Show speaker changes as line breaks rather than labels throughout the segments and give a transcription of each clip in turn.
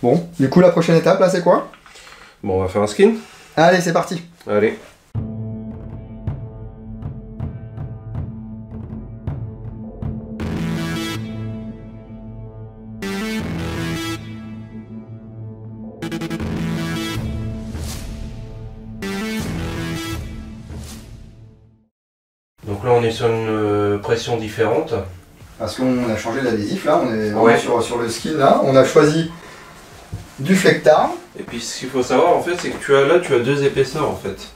Bon, du coup la prochaine étape là c'est quoi?
Bon, on va faire un skin.
Allez, c'est parti.
Allez. Donc là on est sur une pression différente.
Parce qu'on a changé d'adhésif là, on est vraiment
Ouais.
sur le skin là. On a choisi du Flectar.
Et puis ce qu'il faut savoir en fait c'est que tu as deux épaisseurs en fait.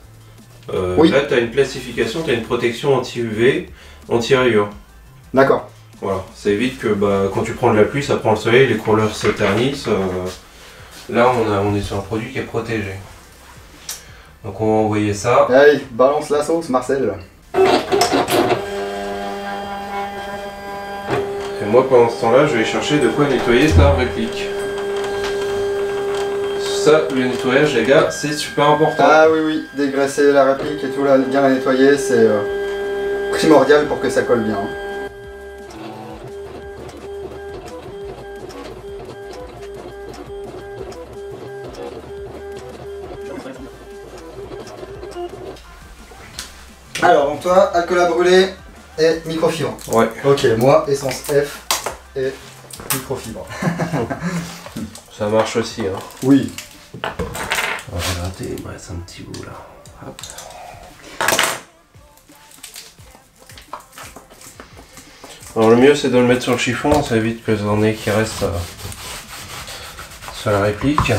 Oui.
Là tu as une classification, tu as une protection anti-UV, anti-rayures.
D'accord.
Voilà, ça évite que quand tu prends de la pluie, ça prend le soleil, les couleurs se ternissent. Là on est sur un produit qui est protégé. Donc on va envoyer ça.
Allez, balance la sauce Marcel.
Et moi pendant ce temps-là, je vais chercher de quoi nettoyer ta réplique. Ça, le nettoyage les gars, c'est super important.
Ah oui, oui, dégraisser la réplique et tout, là, bien la nettoyer, c'est primordial pour que ça colle bien. Alors, donc toi, alcool à brûler et microfibre.
Ouais.
Ok, moi, essence F et microfibre.
Ça marche aussi. Hein.
Oui.
On va gratter, il me reste un petit bout là. Hop. Alors le mieux c'est de le mettre sur le chiffon, ça évite que les ornées qui restent sur la réplique.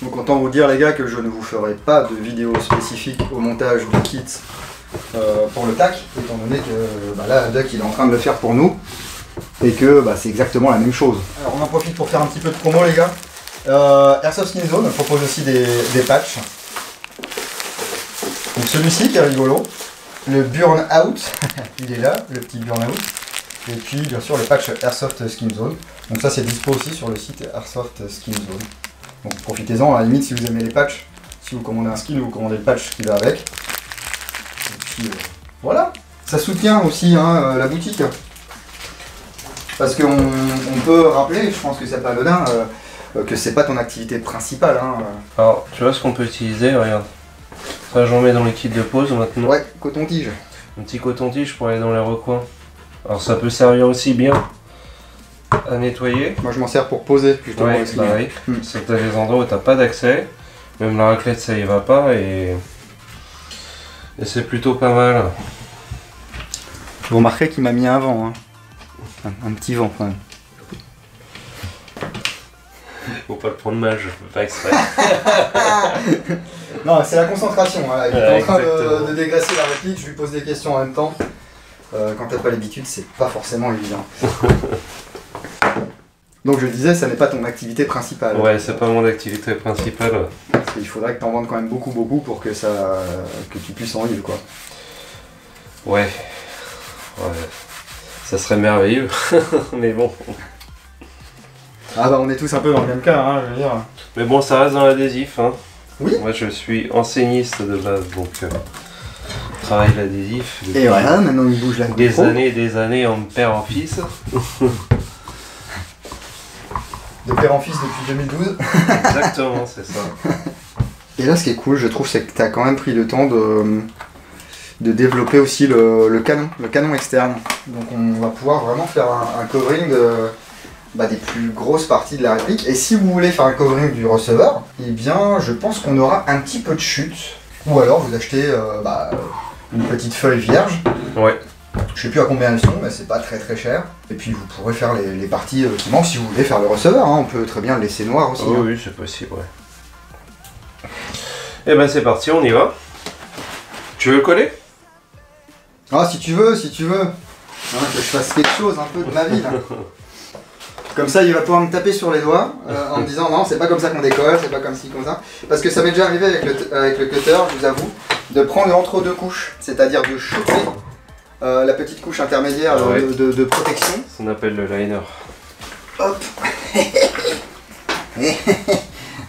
Donc autant vous dire les gars que je ne vous ferai pas de vidéo spécifique au montage du kit pour le TAC, étant donné que là Duck il est en train de le faire pour nous et que c'est exactement la même chose. Alors on en profite pour faire un petit peu de promo les gars. Airsoft Skin Zone propose aussi des patchs. Donc celui-ci qui est rigolo, le Burn Out, il est là, le petit Burn Out. Et puis bien sûr le patch Airsoft Skin Zone. Donc ça c'est dispo aussi sur le site Airsoft Skin Zone. Donc profitez-en, à la limite si vous aimez les patchs, si vous commandez un skin, vous commandez le patch qui va avec. Et puis voilà, ça soutient aussi la boutique. Parce qu'on peut rappeler, je pense que c'est pas anodin, que c'est pas ton activité principale.
Alors tu vois ce qu'on peut utiliser, regarde. Ça j'en mets dans les kits de pause maintenant.
Ouais, coton-tige.
Un petit coton-tige pour aller dans les recoins. Alors ça peut servir aussi bien à nettoyer.
Moi je m'en sers pour poser justement.
Ouais, oui. C'est que t'as des endroits où t'as pas d'accès. Même la raclette ça y va pas et c'est plutôt pas mal.
Vous remarquerez qu'il m'a mis un vent. Hein. Un petit vent quand même.
Faut pas le prendre mal, je fais pas exprès.
Non, c'est la concentration. Hein. Il est en train de dégraisser la réplique, je lui pose des questions en même temps. Quand t'as pas l'habitude, c'est pas forcément évident. Donc je disais, ça n'est pas ton activité principale.
Ouais, c'est pas mon activité principale.
Parce qu'il faudrait que t'en vendes quand même beaucoup pour que que tu puisses en vivre quoi.
Ouais. Ça serait merveilleux, mais bon.
Ah on est tous un peu dans le même cas, hein, je veux dire.
Mais bon, ça reste dans l'adhésif. Hein.
Oui.
Moi, je suis enseigniste de base, donc je travaille l'adhésif.
Et voilà, maintenant il bouge la
des
GoPro.
années et des années en père en fils.
De père en fils depuis 2012.
Exactement, c'est ça.
Et là, ce qui est cool, je trouve, c'est que tu as quand même pris le temps de développer aussi le canon externe. Donc on va pouvoir vraiment faire un covering des plus grosses parties de la réplique. Et si vous voulez faire un covering du receveur, eh bien, je pense qu'on aura un petit peu de chute. Ou alors vous achetez une petite feuille vierge.
Ouais.
Je sais plus à combien elles sont, mais c'est pas très cher. Et puis vous pourrez faire les parties qui manquent si vous voulez faire le receveur. Hein. On peut très bien le laisser noir aussi.
Oh, oui, c'est possible, ouais. Et ben c'est parti, on y va. Tu veux le coller?
Ah, si tu veux. Hein, que je fasse quelque chose un peu de ma vie là. Comme ça, il va pouvoir me taper sur les doigts en me disant non, c'est pas comme ça qu'on décolle, c'est pas comme ci, comme ça. Parce que ça m'est déjà arrivé avec le cutter, je vous avoue, de prendre l'entre-deux couches, c'est-à-dire de choper la petite couche intermédiaire de protection.
On appelle le liner.
Hop. Il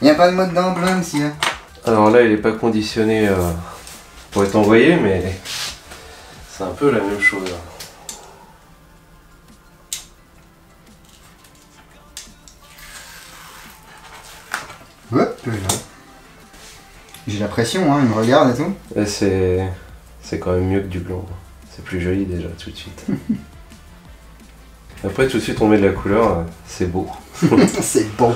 n'y a pas de mode d'emblème ici. Hein.
Alors là, il n'est pas conditionné pour être envoyé, mais c'est un peu la même chose.
peu là. J'ai la pression, hein, il me regarde et tout.
Et c'est quand même mieux que du blanc. C'est plus joli déjà tout de suite. Après tout de suite on met de la couleur, c'est beau.
C'est beau.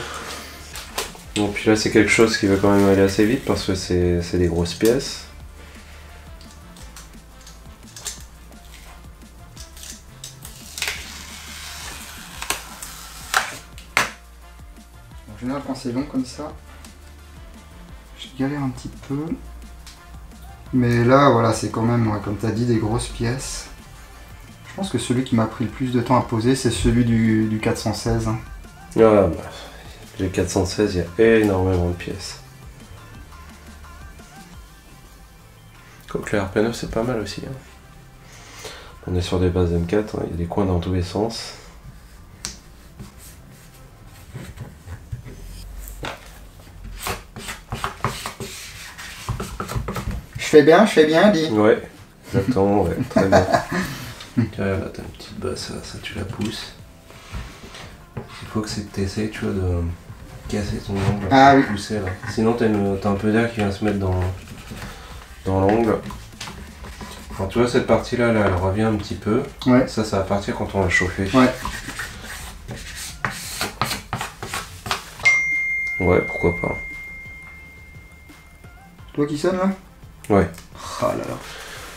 Bon puis là c'est quelque chose qui va quand même aller assez vite parce que c'est des grosses pièces.
En général quand c'est long comme ça, je galère un petit peu. Mais là voilà c'est quand même, ouais, comme tu as dit, des grosses pièces. Je pense que celui qui m'a pris le plus de temps à poser c'est celui du 416.
Ah, bah, le 416 il y a énormément de pièces. Quoique le RP9 c'est pas mal aussi. Hein. On est sur des bases M4, hein, il y a des coins dans tous les sens.
Je fais bien, dit.
Ouais, exactement, ouais, très bien. Là t'as une petite base, ça tu la pousses. Il faut que tu essaies, tu vois, de casser ton ongle,
ah, oui.
Pousser là. Sinon t'as un peu d'air qui vient se mettre dans l'ongle. Alors tu vois cette partie là, elle revient un petit peu.
Ouais.
Ça va partir quand on va chauffer.
Ouais.
Ouais, pourquoi pas.
Toi qui sonne là?
Ouais.
Oh là là.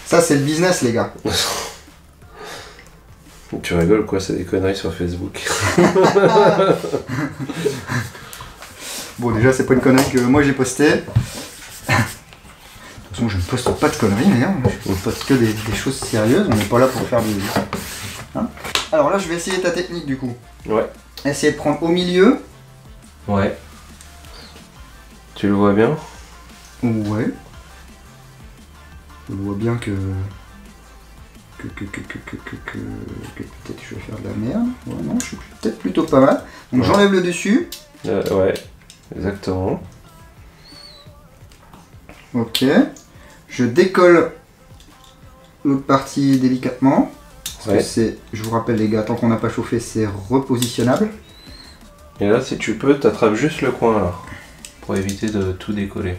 Ça c'est le business les gars.
Tu rigoles quoi, c'est des conneries sur Facebook.
Bon déjà c'est pas une connerie que moi j'ai postée. De toute façon je ne poste pas de conneries les gars, je poste que des choses sérieuses, on n'est pas là pour faire des... Hein? Alors là je vais essayer ta technique du coup.
Ouais.
Essayer de prendre au milieu.
Ouais. Tu le vois bien?
Ouais. Je vois bien que peut-être je vais faire de la merde. Ouais, non, je suis peut-être plutôt pas mal. Donc ouais. J'enlève le dessus.
Ouais, exactement.
Ok. Je décolle l'autre partie délicatement. Parce que c'est, je vous rappelle les gars, tant qu'on n'a pas chauffé, c'est repositionnable.
Et là, si tu peux, t'attrapes juste le coin là. Pour éviter de tout décoller.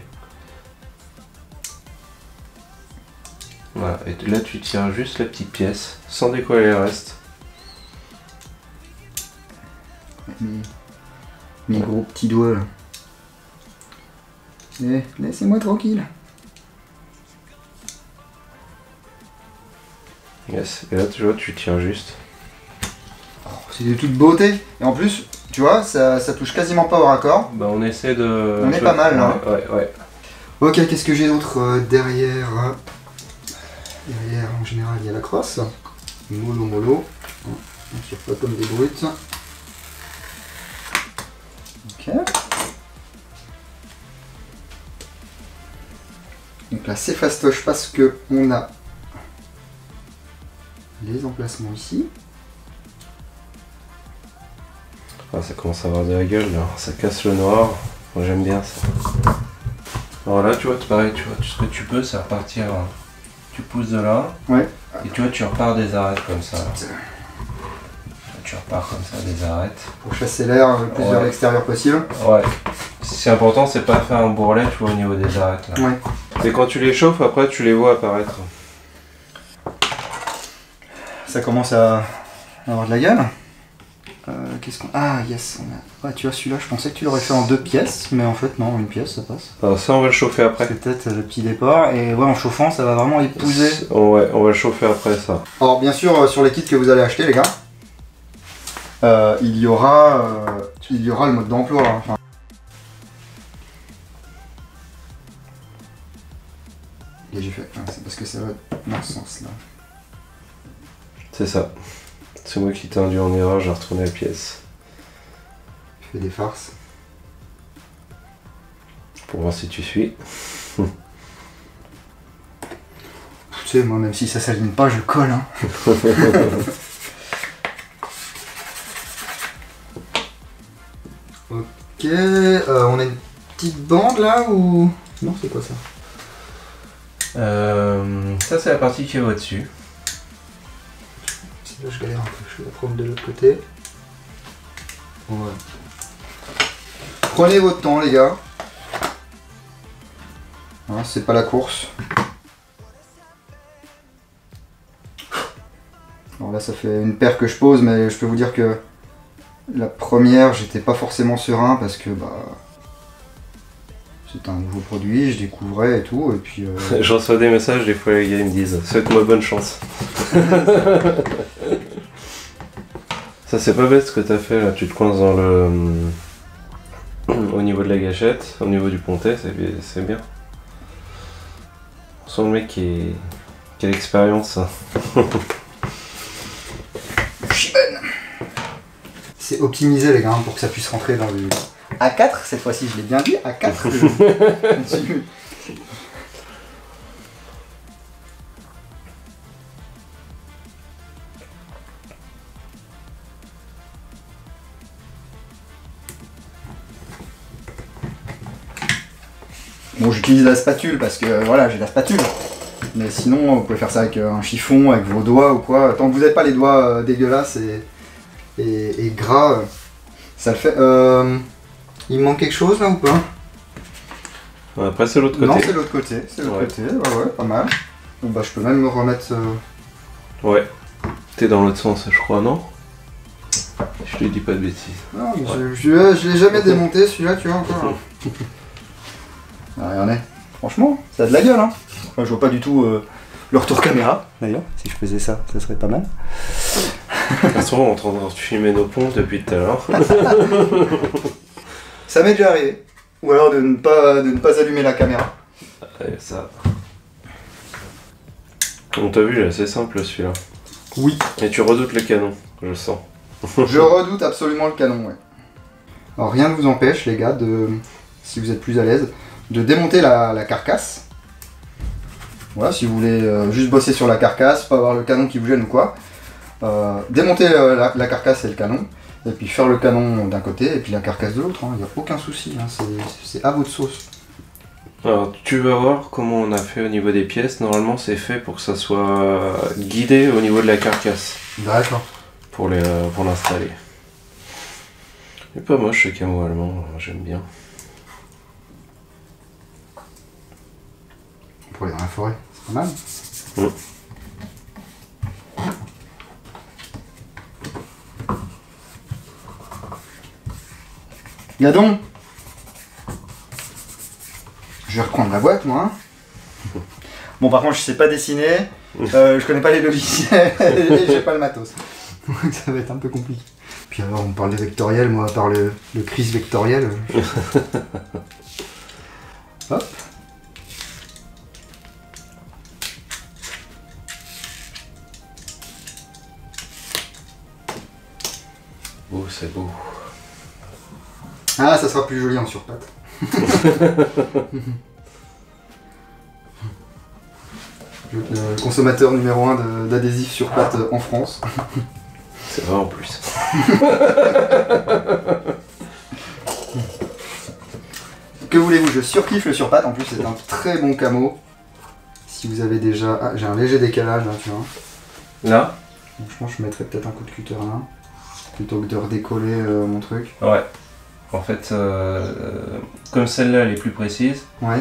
Voilà, et là tu tires juste la petite pièce, sans décoller le reste.
Mes gros petits doigts là. Et laissez-moi tranquille.
Yes, et là tu vois, tu tires juste.
Oh, c'est de toute beauté. Et en plus, tu vois, ça touche quasiment pas au raccord.
Bah on essaie de...
On est pas mal là.
Ouais.
Ok, qu'est-ce que j'ai d'autre derrière? Derrière, en général, il y a la crosse. Mollo. On tire pas comme des brutes. Ok. Donc là, c'est fastoche parce que on a les emplacements ici.
Ah, ça commence à avoir de la gueule là, ça casse le noir. Moi j'aime bien ça. Alors là, tu vois, pareil, tu vois, ce que tu peux, c'est repartir. Tu pousses de là,
ouais.
Et tu vois, tu repars des arêtes comme ça. Là. Tu repars comme ça des arêtes.
Pour chasser l'air le plus vers l'extérieur possible.
Ouais. C'est important, c'est pas faire un bourrelet, tu vois, au niveau des arêtes. Là.
Ouais.
Et quand tu les chauffes, après, tu les vois apparaître.
Ça commence à avoir de la gueule. Qu'est-ce qu'on... Ah, yes, on a... Ouais, tu vois, celui-là, je pensais que tu l'aurais fait en 2 pièces, mais en fait, non, une pièce, ça passe.
Alors ça, on va le chauffer après.
C'est peut-être le petit départ, et ouais, en chauffant, ça va vraiment épouser.
Ouais, on va le chauffer après ça.
Alors, bien sûr, sur les kits que vous allez acheter, les gars, il y aura le mode d'emploi. Hein. Enfin... Et j'ai fait... Ah, c'est parce que ça va dans ce sens-là.
C'est ça. C'est moi qui t'ai induit en erreur, j'ai retourné la pièce.
Je fais des farces.
Pour voir si tu suis.
Tu sais, moi, même si ça s'aligne pas, je colle. Hein. Ok, on a une petite bande là ou... Non, c'est quoi ça?
Ça, c'est la partie qui est au-dessus.
Là, je galère un peu, je vais la prendre de l'autre côté. Ouais. Prenez votre temps, les gars. Voilà, c'est pas la course. Alors là ça fait une paire que je pose, mais je peux vous dire que la première j'étais pas forcément serein parce que bah c'était un nouveau produit, je découvrais et tout, et puis...
Je reçois des messages, des fois les gars ils me disent « Souhaite-moi bonne chance ». Ça c'est pas bête ce que t'as fait là, tu te coinces dans le... au niveau de la gâchette, au niveau du pontet, c'est bien. On sent le mec qui a l'expérience.
C'est optimisé les gars pour que ça puisse rentrer dans le... A4, cette fois-ci je l'ai bien dit, A4. Bon, j'utilise la spatule parce que voilà, j'ai la spatule. Mais sinon, vous pouvez faire ça avec un chiffon, avec vos doigts ou quoi. Tant que vous n'avez pas les doigts dégueulasses et gras, ça le fait. Il me manque quelque chose là ou pas?
Après c'est l'autre côté.
Non, c'est l'autre côté. C'est l'autre côté. Ouais, pas mal. Bon, bah, je peux même me remettre.
Ouais. T'es dans l'autre sens, je crois, non? Je te dis pas de bêtises.
Non, mais je l'ai jamais démonté celui-là, tu vois encore. Regardez. Franchement, ça a de la gueule, hein. Enfin, je vois pas du tout le retour caméra. D'ailleurs, si je faisais ça, ça serait pas mal.
De toute façon, on est en train de filmer nos ponts depuis tout à l'heure.
Ça m'est déjà arrivé. Ou alors de ne pas allumer la caméra.
Allez, ça. On t'a vu, il est assez simple celui-là.
Oui.
Et tu redoutes le canon, je sens.
Je redoute absolument le canon, ouais. Alors rien ne vous empêche, les gars, si vous êtes plus à l'aise, de démonter la carcasse. Voilà, si vous voulez juste bosser sur la carcasse, pas avoir le canon qui vous gêne ou quoi. Démonter la carcasse et le canon, et puis faire le canon d'un côté et puis la carcasse de l'autre, il n'y a aucun souci, hein, c'est à votre sauce.
Alors tu vas voir comment on a fait au niveau des pièces. Normalement c'est fait pour que ça soit guidé au niveau de la carcasse.
D'accord.
Pour l'installer. Il est pas moche ce camo allemand, j'aime bien.
Pour aller dans la forêt, c'est pas mal. Gadon, je vais reprendre la boîte moi. Bon par contre je sais pas dessiner, je connais pas les logiciels et j'ai pas le matos. Donc ça va être un peu compliqué. Puis alors on parle des vectoriels, moi à part le Chris vectoriel. Hop.
Oh c'est beau.
Ah ça sera plus joli en surpatte. Le consommateur numéro 1 d'adhésifs sur pâte en France.
C'est vrai en plus.
Que voulez-vous, je surkiffe le surpâte, en plus c'est un très bon camo. Si vous avez déjà... Ah, j'ai un léger décalage là, tu vois.
Là?
Donc, je pense que je mettrais peut-être un coup de cutter là, plutôt que de redécoller mon truc.
Ouais. En fait, comme celle-là elle est plus précise,
ouais.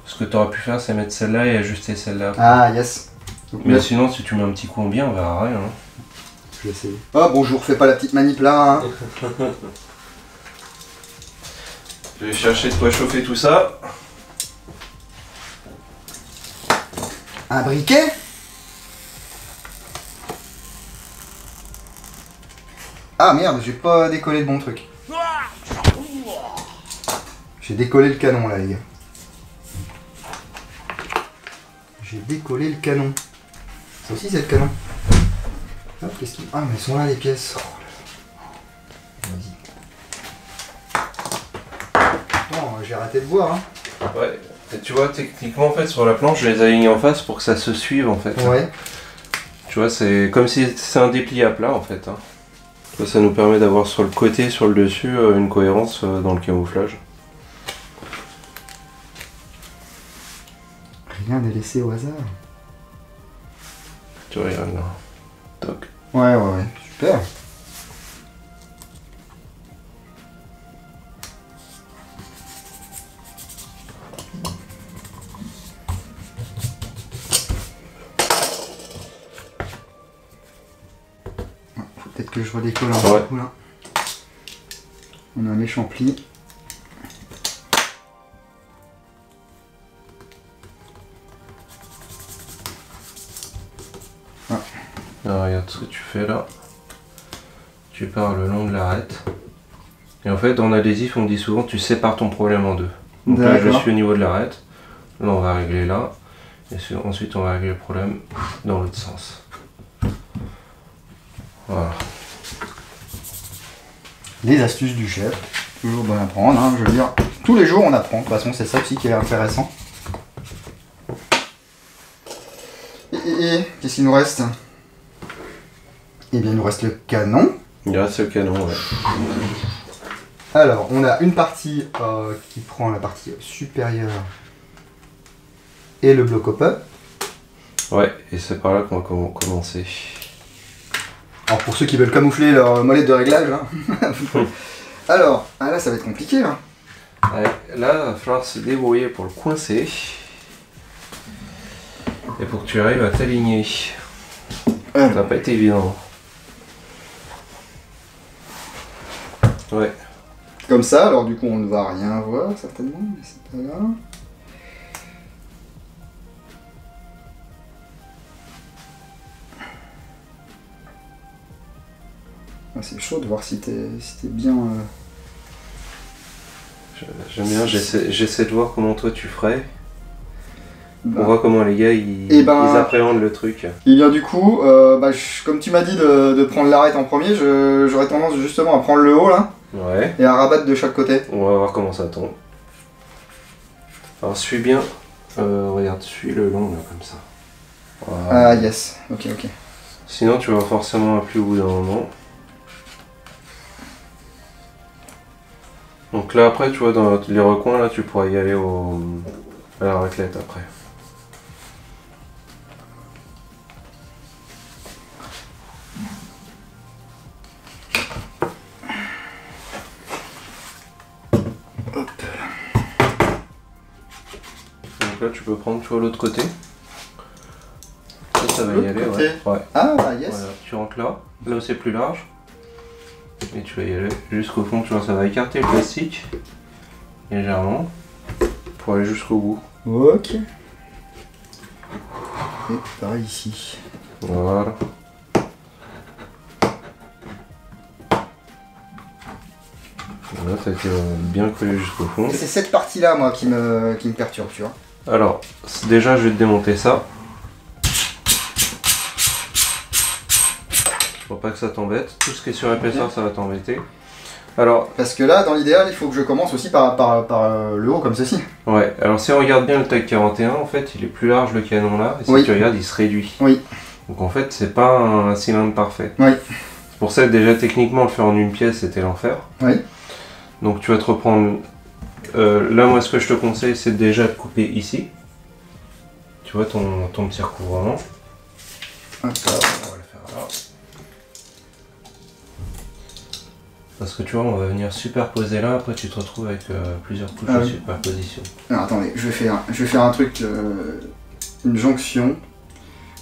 Ce que tu aurais pu faire c'est mettre celle-là et ajuster celle-là.
Ah yes. Donc,
mais sinon si tu mets un petit coup en bien on verra rien. Hein.
Je vais essayer. Oh bon, je vous refais pas la petite manip là. Hein.
Je vais chercher de quoi chauffer tout ça.
Un briquet. Ah merde, j'ai pas décollé le bon truc. J'ai décollé le canon là les gars. J'ai décollé le canon. Ça aussi c'est le canon. Hop, qu'est-ce qu'il... Ah mais elles sont là les pièces. Oh, vas-y. Bon, j'ai arrêté de voir hein.
Ouais. Et tu vois techniquement en fait sur la planche je les aligne en face pour que ça se suive en fait.
Ouais.
Tu vois c'est comme si c'est un dépli à plat en fait. Hein. Ça nous permet d'avoir sur le côté, sur le dessus, une cohérence dans le camouflage.
Rien n'est laissé au hasard.
Tu regardes là. Toc.
Ouais, super. que je redécolle un
Ouais.
coup là. On a un méchant pli.
Alors regarde ce que tu fais là. Tu pars le long de l'arête. Et en fait dans l'adhésif on dit souvent tu sépares ton problème en deux. Donc là je suis au niveau de l'arête. Là on va régler là. Et ensuite on va régler le problème dans l'autre sens. Voilà.
Les astuces du chef. Toujours bon à apprendre, hein, je veux dire. Tous les jours on apprend, de toute façon c'est ça aussi qui est intéressant. Et qu'est-ce qu'il nous reste? Eh bien il nous reste le canon.
Il reste le canon, ouais.
Alors on a une partie qui prend la partie supérieure et le bloc up.
Ouais, et c'est par là qu'on va commencer.
Alors pour ceux qui veulent camoufler leur molette de réglage, hein. Alors, ah là ça va être compliqué hein.
Ouais, là il va falloir se débrouiller pour le coincer. Et pour que tu arrives à t'aligner. Ça va pas être évident. Ouais.
Comme ça, alors du coup on ne va rien voir certainement, mais c'est pas grave. Ah, c'est chaud de voir si t'es bien...
J'aime bien, j'essaie de voir comment toi tu ferais.
Bah.
On voit comment les gars ils,
Et ben,
ils appréhendent le truc.
Et bien du coup, comme tu m'as dit de prendre l'arête en premier, j'aurais tendance justement à prendre le haut là,
Ouais.
et à rabattre de chaque côté.
On va voir comment ça tombe. Alors suis bien. Regarde, suis le long là comme ça. Voilà.
Ah yes, ok.
Sinon tu vas forcément appuyer au bout d'un moment. Donc là après tu vois dans les recoins là tu pourras y aller à la raclette après. Donc là tu peux prendre tu vois l'autre côté. Ça va y aller, ouais.
Ah yes.
Voilà, tu rentres là où c'est plus large. Et tu vas y aller jusqu'au fond, tu vois, ça va écarter le plastique légèrement pour aller jusqu'au bout.
Ok. Et pareil ici.
Voilà. Voilà, ça a été bien collé jusqu'au fond.
C'est cette partie-là, moi, qui me perturbe, tu vois.
Alors, déjà, je vais te démonter ça. Pour pas que ça t'embête. Tout ce qui est sur l'épaisseur, ça va t'embêter. Alors,
parce que là, dans l'idéal, il faut que je commence aussi par le haut, comme ceci.
Ouais, alors si on regarde bien le TAC 41, en fait, il est plus large le canon là. Et si tu regardes, il se réduit.
Oui.
Donc en fait, c'est pas un cylindre parfait.
Oui.
C'est pour ça que déjà, techniquement, le faire en une pièce, c'était l'enfer.
Oui.
Donc tu vas te reprendre... là, moi, ce que je te conseille, c'est déjà de couper ici. Tu vois, ton petit recouvrement.
D'accord.
On va le faire là. Parce que tu vois, on va venir superposer là, après tu te retrouves avec plusieurs couches de superposition.
Alors attendez, je vais faire un truc, une jonction.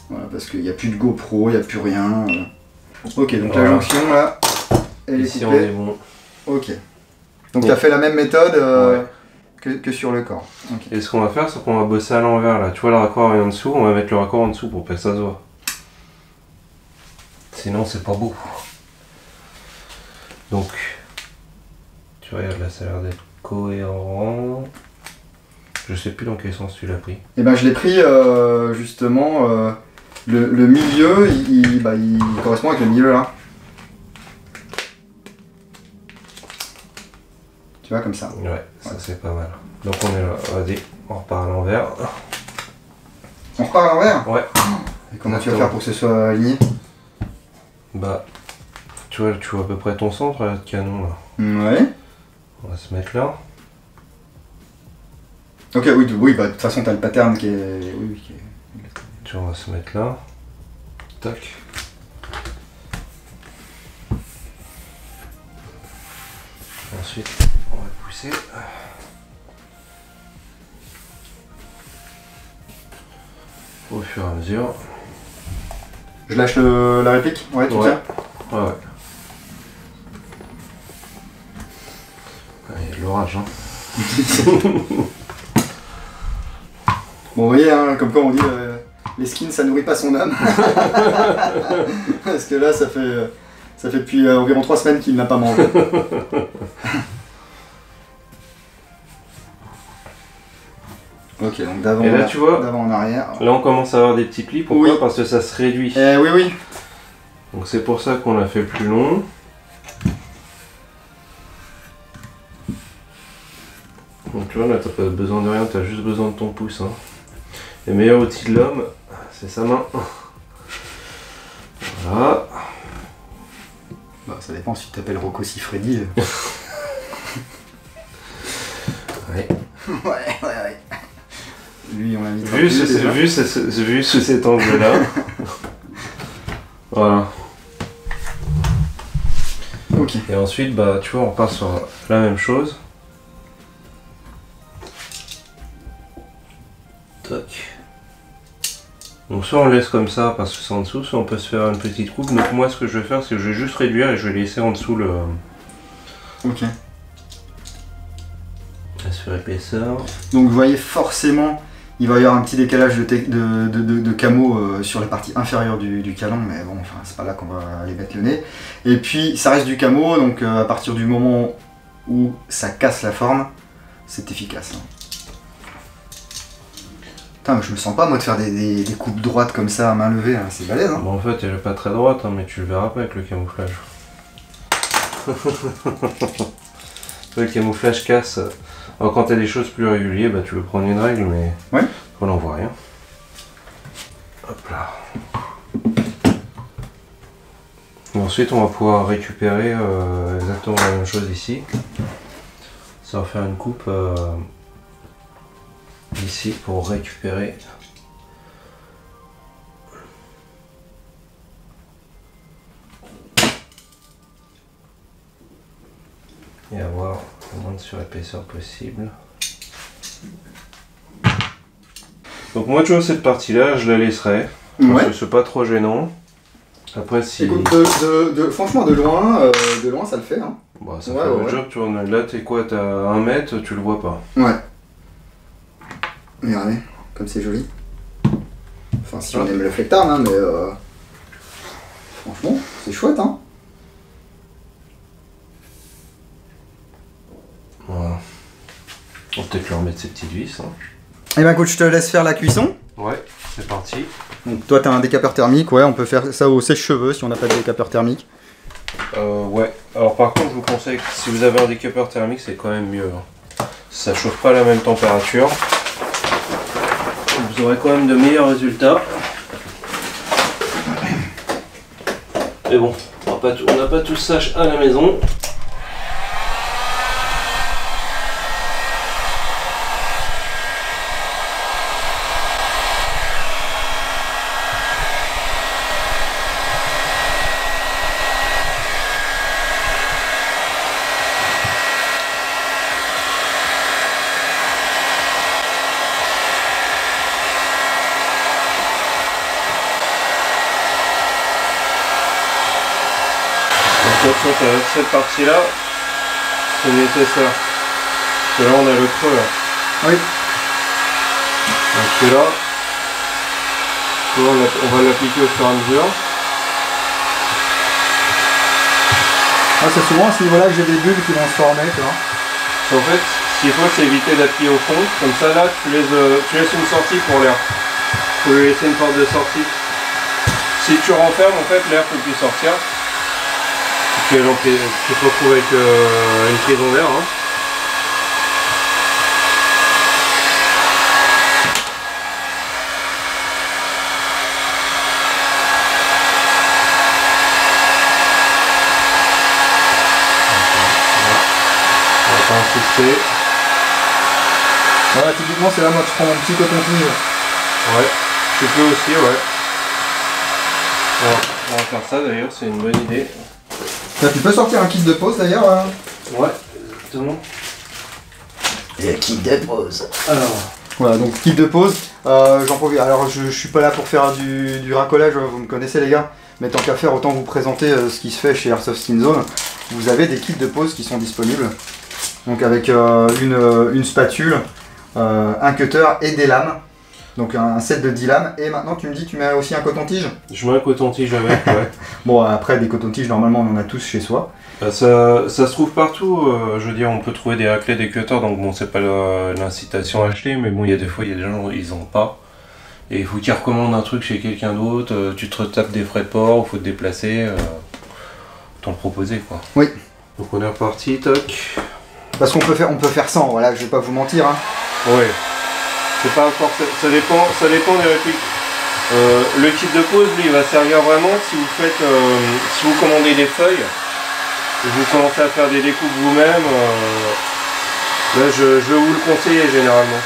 Voilà, parce qu'il n'y a plus de GoPro, il n'y a plus rien. Ok, donc la jonction là, elle
ici,
est coupée.
On est bon.
Ok. Donc tu as fait la même méthode que sur le corps. Okay.
Et ce qu'on va faire, c'est qu'on va bosser à l'envers là. Tu vois le raccord est en dessous, on va mettre le raccord en dessous pour pas que ça se voit. Sinon c'est pas beau. Donc, tu regardes là, ça a l'air d'être cohérent. Je sais plus dans quel sens tu l'as pris.
Et ben je l'ai pris justement, le milieu, il correspond avec le milieu là. Tu vois, comme ça.
Ouais, ça c'est pas mal. Donc on est là, vas-y, on repart à l'envers.
On repart à l'envers?
Ouais.
Et comment tu vas faire pour que ce soit aligné?
Bah, tu vois à peu près ton centre là, de canon là.
Ouais.
On va se mettre là.
Ok, oui, bah de toute façon t'as le pattern qui est... Oui, qui est...
Tu vois, on va se mettre là. Tac. Ensuite, on va pousser. Au fur et à mesure.
Je lâche la réplique? Ouais, tu tiens?
Ouais. Il y a de l'orage, hein.
Bon, vous voyez, hein, comme quoi on dit, les skins ça nourrit pas son âme. Parce que là, ça fait depuis environ 3 semaines qu'il n'a pas mangé. Ok, donc d'avant en arrière.
Là on commence à avoir des petits plis, pourquoi?
Oui.
Parce que ça se réduit.
Oui, oui.
Donc c'est pour ça qu'on l'a fait plus long. Donc tu vois là t'as pas besoin de rien, t'as juste besoin de ton pouce. Hein. Le meilleur outil de l'homme, c'est sa main. Voilà.
Bah, ça dépend si tu t'appelles Rocco Siffredi.
Ouais.
Ouais. Lui on l'invite.
Vu sous cet angle-là. Voilà.
Ok.
Et ensuite, bah, tu vois, on part sur la même chose. Tac. Donc soit on laisse comme ça parce que c'est en dessous, soit on peut se faire une petite coupe. Donc moi, ce que je vais faire, c'est que je vais juste réduire et je vais laisser en dessous le...
Ok.
La surépaisseur.
Donc vous voyez forcément, il va y avoir un petit décalage de camo sur la partie inférieure du canon, mais bon, enfin, c'est pas là qu'on va aller mettre le nez. Et puis ça reste du camo, donc à partir du moment où ça casse la forme, c'est efficace. Hein. Putain, je me sens pas moi de faire des coupes droites comme ça à main levée, hein. C'est balèze. Hein.
Bon, en fait, elle est pas très droite, hein, mais tu le verras pas avec le camouflage. Le camouflage casse. Alors quand t'as des choses plus régulières, bah tu veux prendre une règle, mais
ouais.
Voilà, on voit rien. Hop là. Et ensuite, on va pouvoir récupérer exactement la même chose ici. Ça va faire une coupe ici pour récupérer. Et avoir le moins de surépaisseur possible. Donc moi tu vois cette partie là je la laisserai parce que c'est pas trop gênant. Après si...
Écoute, franchement de loin ça le fait hein.
Bah, ça fait le job, tu vois, là t'es quoi, t'as 1 mètre, tu le vois pas.
Ouais. Regardez, comme c'est joli. Enfin si on aime le flectard hein, mais franchement c'est chouette hein.
Voilà. On va peut-être leur mettre ces petites vis. Hein.
Eh ben écoute, je te laisse faire la cuisson.
Ouais, c'est parti.
Donc toi t'as un décapeur thermique, ouais, on peut faire ça au sèche-cheveux si on n'a pas de décapeur thermique.
Ouais, alors par contre je vous conseille que si vous avez un décapeur thermique c'est quand même mieux. Hein. Ça chauffe pas à la même température. Vous aurez quand même de meilleurs résultats. Mais bon, on n'a pas tout ça à la maison. Cette partie là c'est nécessaire parce que là on a le creux là.
Oui.
Donc celui-là on va l'appliquer au fur et à mesure.
Ah, c'est souvent à ce niveau là que j'ai des bulles qui vont se former tu vois.
En fait ce qu'il faut c'est éviter d'appuyer au fond, comme ça là tu laisses une sortie pour l'air. Il faut lui laisser une porte de sortie. Si tu renfermes en fait l'air peut plus sortir. Tu te retrouves avec une prison d'air. Hein. On va pas insister.
Ouais, typiquement c'est là moi que je prends mon petit coton-tige.
Ouais, tu peux aussi, ouais. Alors, on va faire ça d'ailleurs, c'est une bonne idée.
Tu peux sortir un kit de pause d'ailleurs
Ouais, exactement.
Et kit de pause.
Alors.
Voilà, donc kit de pause. J'en profite. Alors je suis pas là pour faire du racolage, vous me connaissez les gars. Mais tant qu'à faire, autant vous présenter ce qui se fait chez Airsoft Skin Zone. Vous avez des kits de pause qui sont disponibles. Donc avec une spatule, un cutter et des lames. Donc un set de 10 lames. Et maintenant tu me dis tu mets aussi un coton-tige?
Je mets un coton-tige avec, ouais.
Bon après des cotons-tiges normalement on en a tous chez soi.
Bah, ça se trouve partout, je veux dire on peut trouver des raclés, des cutters, donc bon c'est pas l'incitation à acheter, mais bon il y a des fois il y a des gens ils ont pas. Et il faut qu'ils recommandent un truc chez quelqu'un d'autre, tu te retapes des frais de port, il faut te déplacer, autant le proposer quoi.
Oui.
Donc on est reparti, toc.
Parce qu'on peut faire sans, voilà, je vais pas vous mentir. Hein.
Ouais. C'est pas forcément, ça dépend des répliques. Le kit de pose, lui, il va servir vraiment si vous faites, si vous commandez des feuilles, et vous commencez à faire des découpes vous-même. Là, je vais vous le conseiller généralement.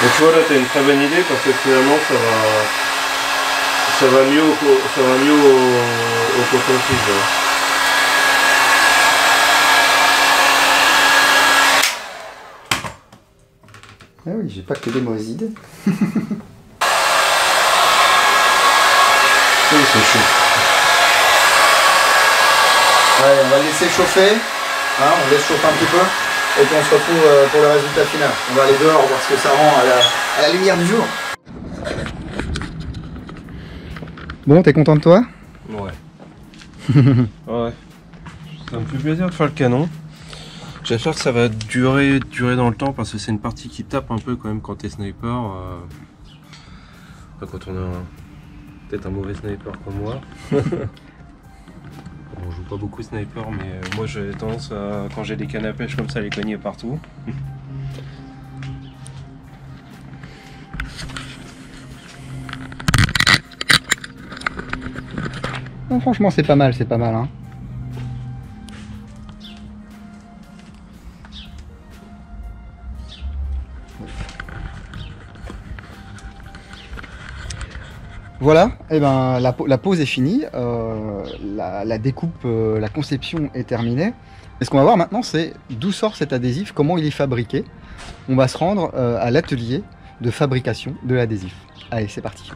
Donc tu vois là, t'as une très bonne idée parce que finalement, ça va mieux au coton-tige.
Ah oui, j'ai pas que des mauvaises idées.
Oui, c'est chaud.
Ouais, on va le laisser chauffer. Hein, on laisse chauffer un petit peu. Et puis on se retrouve pour le résultat final. On va aller dehors voir ce que ça rend à la lumière du jour. Bon, t'es content de toi?
Ouais. Ouais. Ça me fait plaisir de faire le canon. J'espère que ça va durer dans le temps parce que c'est une partie qui tape un peu quand même quand t'es sniper. Enfin, quand on a peut-être un mauvais sniper comme moi. Bon, je joue pas beaucoup sniper, mais moi j'ai tendance à, quand j'ai des cannes à pêche comme ça, à les cogner partout.
Non, franchement, c'est pas mal, hein. Voilà, et ben la pause est finie, la découpe, la conception est terminée. Et ce qu'on va voir maintenant, c'est d'où sort cet adhésif, comment il est fabriqué. On va se rendre à l'atelier de fabrication de l'adhésif. Allez, c'est parti.